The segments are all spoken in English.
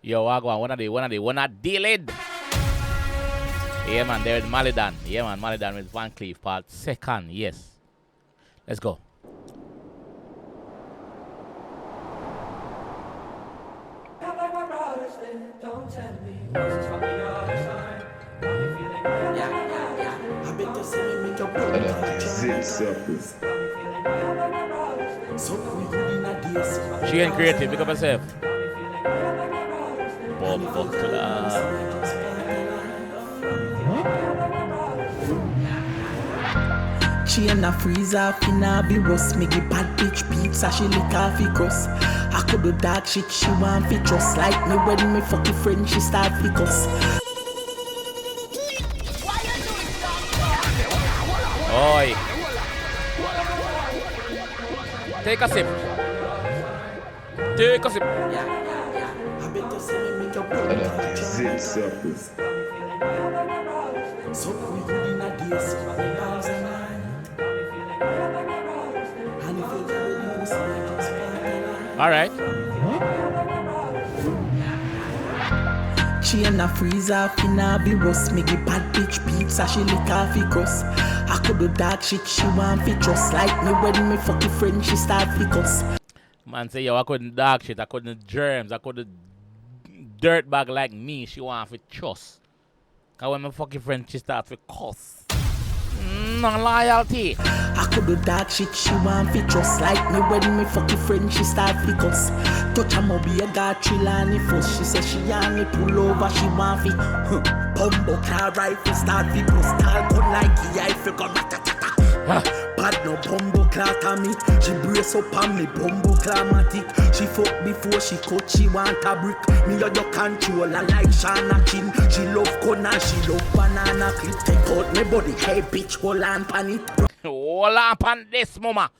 Yo, I go on. One are dealing. Yeah, man, there's Malie Donn. Yeah, man, Malie Donn with Van Cleef part second. Yes. Let's go. Don't tell me what's from the other side. Yeah. I bet you see me make your She ain't creative, pick up herself. Bob She and a freeze off in a be roast. Me give bad bitch pizza, she lick off the crust. I could do dark shit, she want fi trust. Like me when me fuck your friend, she start fi cuss. Oi. Take a sip. Take a sip. I bet you see me make your blood Zip circles. so we good in a day, so I balls and I. And if you tell me pussy, I just can't. All right. She and a freeze off in a be roast. Me give bad bitch pizza, she lick off the crust. I could do dark shit, she want fi trust. Like me when me fuck your friend, she start fi cuss. Man say, yo, I couldn't dark shit, I couldn't germs, I couldn't dirt bag like me, she want to trust. Cause when my fucking friend, she start to cuss. No loyalty. I could do dark shit, she want fi trust. Like me when me fuck your friend, she start fi cuss. Touch a mobi, a got chill on the fuss. She say she on me pull over, she want fi Bumbo car rifle, start fi bust. Tall gun like I figure ratatata. Bad no bumbo clat on me. She brace up on me, bumbo clamatic. She fuck before she cut, she want a brick. Me or your controller like Shana Chin. She love corn and she love banana clip. Take out me body, hey bitch, hold on pan it. Hold on pan this, mama.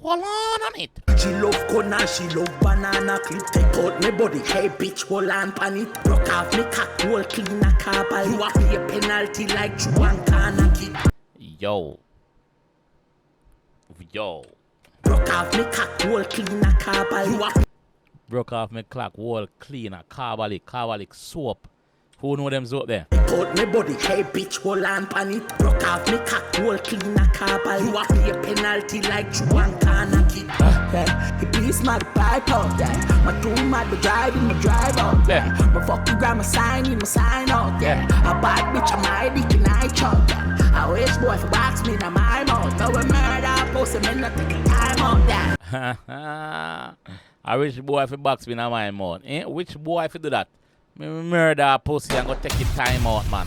Hold on it. She love corn and she love banana clip. Take out me body, hey bitch, hold on pan it. Broke off me cock, whole clean a car by. You have pay a penalty like Juan Kana kid. Yo. Broke off me cock, whole clean a car by. You have Broke off my clock, wall cleaner, carbolic soap. Who know them soap there? out me body, hey bitch, hold on pan it. Broke off me cock, whole clean a car by. You have pay a penalty like Juan Kana kid. He please my pipe out there. My tool might be driving, my drive out there. My fucking grandma sign in my sign out there. A bad bitch, I'm my dick and I chop there. I wish boy for box me in my mouth. Now we murder, post him in the take time out there. I wish boy if you box me in my mouth. Eh? Which boy if you do that? Me murder a pussy and go take your time out, man.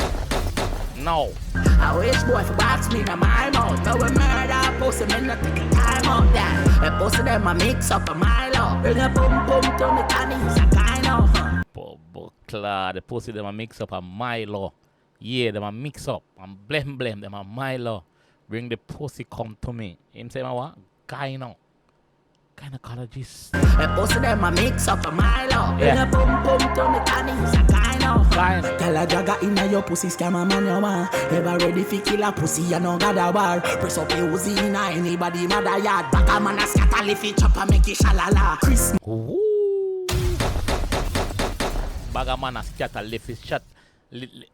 No. I wish boy for box me in my mouth. Now we murder, post him in the take time out there. And post them a mix up a mile. Bring a boom boom to me, Tany's a kind of. The pussy them a mix up a Milo. Yeah, them a mix up and blem them a Milo. Bring the pussy come to me. Him say, what? Gyno. Gynecologist. And post them a mix up a Milo. Bring a boom boom to me, Tany's a kind of. Tell a jagger in your pussy, scam a man you want. Ever ready fi kill a pussy, you no got a war. Press up your Uzi in anybody mother yard. Back a man a scatter, lift it up and make it shalala. Christmas. Bag a man a scatter, lift his shot.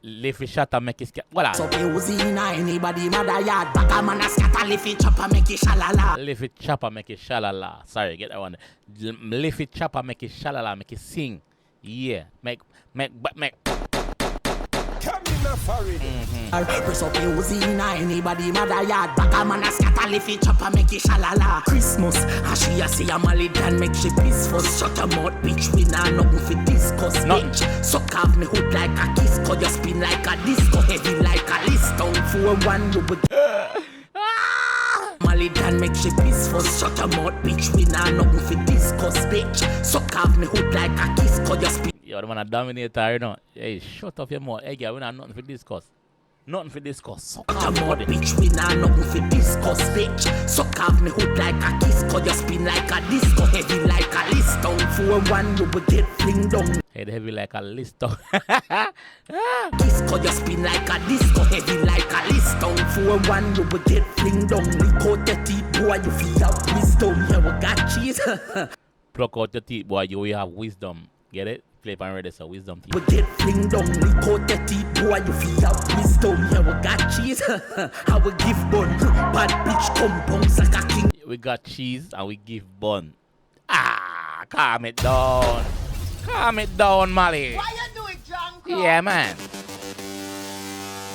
Lift his shot and make it scatter. Voila. So you Uzi in anybody mother yard. Back a man a scatter, lift it up and make it shalala. Lift it chopper, make it shalala. Sorry, get that one. Lift it chopper, make it shalala, make it sing. Yeah, make. Press up your Uzi in anybody mother yard. Back a man a scatter, lift it up and make it shalala. Christmas, and she a see a Malie Donn make she piss first. Shut her mouth, bitch, we nah nothing fi discuss, bitch. Suck off me hood like a kiss, cause you spin like a disco, heavy like a list. Down 4-1, you would Malie Donn make she piss first. Shut her mouth, bitch, we nah nothing fi discuss, bitch. Suck off me hood like a kiss, cause you spin. Yo, the man a dominator, you know. Hey, shut up your mouth. Hey, girl, we not nothing for discuss. Nothing for discuss. Suck off your bitch, we nah nothing for discuss, bitch. Suck off me hood like a kiss, cause you spin like a disco, heavy like a list. Down 4-1, you will get fling down. Head heavy like a list. Kiss, cause you spin like a disco, heavy like a list. Down 4-1, you will get fling down. Lick out your teeth, boy, you feel out wisdom. Yeah, we got cheese. Pluck out your teeth, boy, you will have wisdom. Get it? Cleef and ready, so wisdom teeth. We get fling down, lick out the teeth, boy, you feel have wisdom. Yeah, we got cheese, how we give bun. Bad bitch come bounce like a king. We got cheese and we give bun. Calm it down. Calm it down, Malie. Why you do it, John? Yeah, man.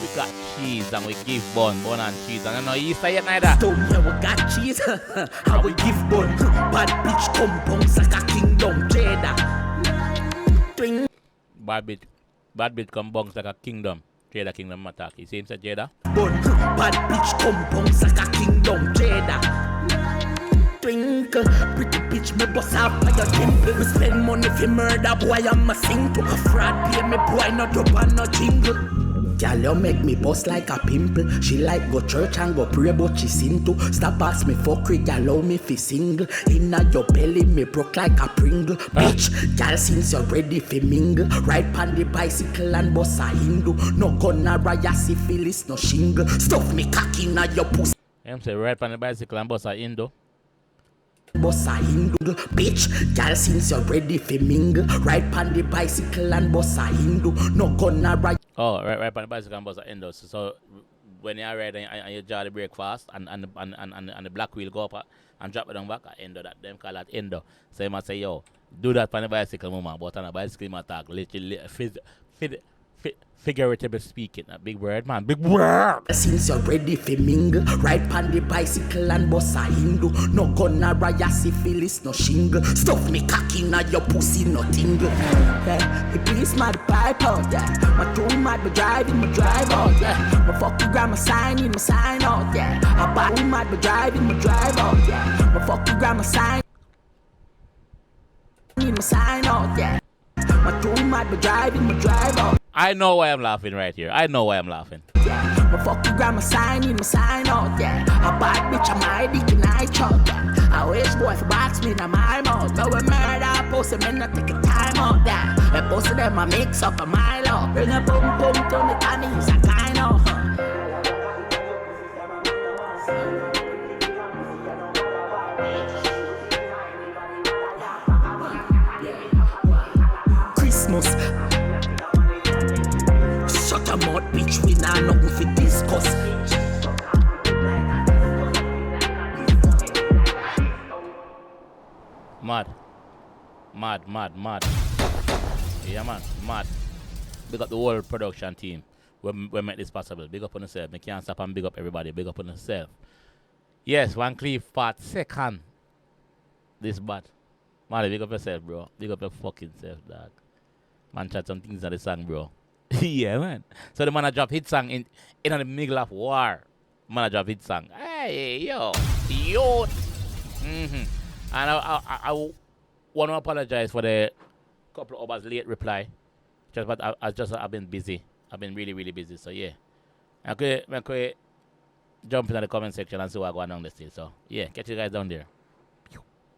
We got cheese and we give bun and cheese. And I know you say it neither. Stone, yeah, we got cheese, how we give bun. Bad bitch come bounce like a kingdom. Jada. Twing. Bad bitch come bounce like a kingdom. Jada kingdom attack. You see him say Jada? Bun. Bad bitch come bounce like a kingdom. Jada. Twinkle, pretty bitch, me bust off by your temple. Me spend money for murder, boy, I'm a single. A fraud pay me, boy, not up and no jingle. Girl, you make me bust like a pimple. She like go church and go pray, but she sin too. Stop ask me fuckery, girl, allow me fi single. Inna your belly, me broke like a Pringle. Bitch, girl, since you're ready fi mingle, ride pan the bicycle and bust a Hindu. No gonna raya syphilis, no shingle. Stuff me cocky inna your pussy. I'm say ride pan the bicycle and bust a Indo. Boss a Hindu, bitch. Girl, since you're ready for mingle, ride pan the bicycle and boss a Hindu. No gonna ride. Oh, right pan the bicycle and bust a Indo. So when you're riding and you draw the brake fast and the black wheel go up and drop it down back, I Indo that. Them call that Indo. So you must say, yo, do that pan the bicycle, mama. But on a bicycle, you must talk literally figuratively speaking. A big word, man. Big word. Since you're ready for mingle, ride pan the bicycle and boss a Hindu. No gonna raya syphilis, no shingle. Stuff me cocky inna your pussy, no tingle. Yeah, he please my pipe out, yeah. My tool might be driving, my drive out, yeah. My fucking grandma sign in, my sign out, yeah. A body might be driving, my drive out, yeah. My fucking grandma sign in, my sign out, yeah. My tool might be driving, my drive out. I know why I'm laughing right here. I know why I'm laughing. Yeah, my fucking grandma sign in, my sign out, yeah. A bad bitch, I'm my dick and I choke, yeah. I wish boy for box me in my mouth. But when murder, post them in, I take a time out, yeah. And post them, I mix up a mile out. Bring a boom boom to the tannies, I kind of, Christmas. Shut your mouth, bitch, we nah nothing for discuss. Mad. Yeah, man, mad. Big up the whole production team. We make this possible. Big up on yourself. We can't stop and big up everybody. Big up on yourself. Yes, one Cleef part second. This bad. Man, big up yourself, bro. Big up your fucking self, dog. Man, chat some things on the song, bro. Yeah, man. So the man a drop hit song in the middle of war. Man a drop hit song. Hey, yo. And I want to apologize for the couple of hours late reply. But I've been busy. I've been really, really busy. So yeah. I could jump into the comment section and see what going on this day. So yeah, catch you guys down there.